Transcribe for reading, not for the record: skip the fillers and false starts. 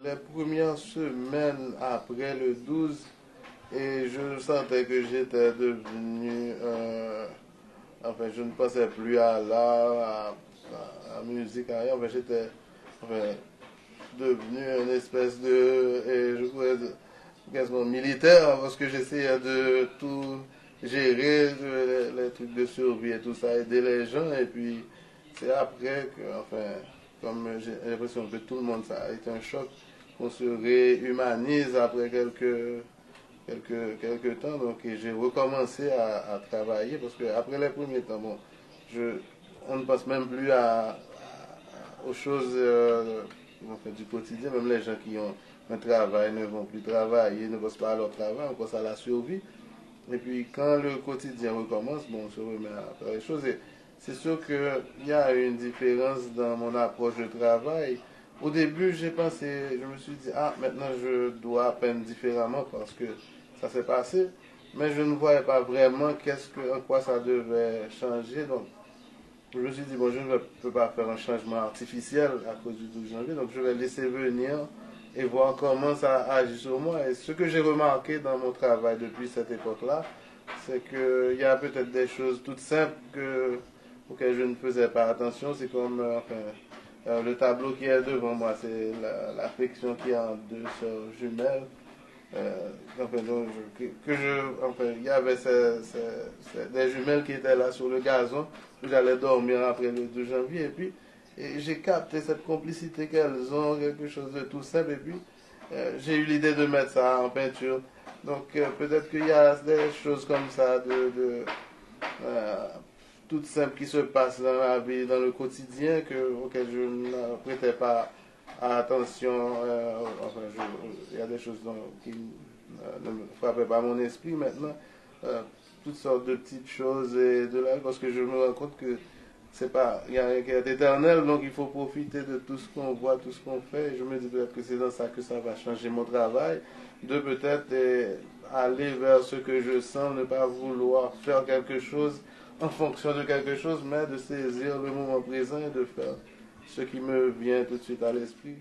Les premières semaines après le 12, et je sentais que j'étais devenu, enfin, je ne pensais plus à l'art, à la musique, à rien. Enfin, j'étais, enfin, devenu une espèce de, et je pourrais dire, quasiment militaire, parce que j'essayais de tout gérer, les trucs de survie et tout ça, aider les gens, et puis c'est après que, enfin, comme j'ai l'impression que tout le monde, ça a été un choc, qu'on se réhumanise après quelques temps, donc j'ai recommencé à travailler, parce que après les premiers temps, bon, je, on ne pense même plus aux choses enfin, du quotidien. Même les gens qui ont un travail ne vont plus travailler, ne pensent pas à leur travail, on pense à la survie. Et puis quand le quotidien recommence, bon, on se remet à faire les choses. Et c'est sûr qu'il y a une différence dans mon approche de travail. Au début, j'ai pensé, je me suis dit, ah, maintenant je dois peindre différemment parce que ça s'est passé. Mais je ne voyais pas vraiment en quoi ça devait changer. Donc, je me suis dit, bon, je ne peux pas faire un changement artificiel à cause du 12 janvier, donc je vais laisser venir et voir comment ça agit sur moi. Et ce que j'ai remarqué dans mon travail depuis cette époque-là, c'est qu'il y a peut-être des choses toutes simples auxquelles je ne faisais pas attention. C'est comme le tableau qui est devant moi, c'est l'affection qui est entre deux sœurs jumelles. Enfin, donc, enfin, il y avait des jumelles qui étaient là sur le gazon, où j'allais dormir après le 2 janvier, et puis j'ai capté cette complicité qu'elles ont, quelque chose de tout simple, et puis j'ai eu l'idée de mettre ça en peinture. Donc peut-être qu'il y a des choses comme ça, euh, toutes simples qui se passent dans la vie, dans le quotidien, auxquelles je ne prêtais pas attention. Enfin, il y a des choses qui ne me frappaient pas mon esprit maintenant. Euh, Toutes sortes de petites choses et de là, parce que je me rends compte que c'est pas, il y a rien qui est éternel, donc il faut profiter de tout ce qu'on voit, tout ce qu'on fait. Et je me dis peut-être que c'est dans ça que ça va changer mon travail, de peut-être aller vers ce que je sens, ne pas vouloir faire quelque chose en fonction de quelque chose, mais de saisir le moment présent et de faire ce qui me vient tout de suite à l'esprit.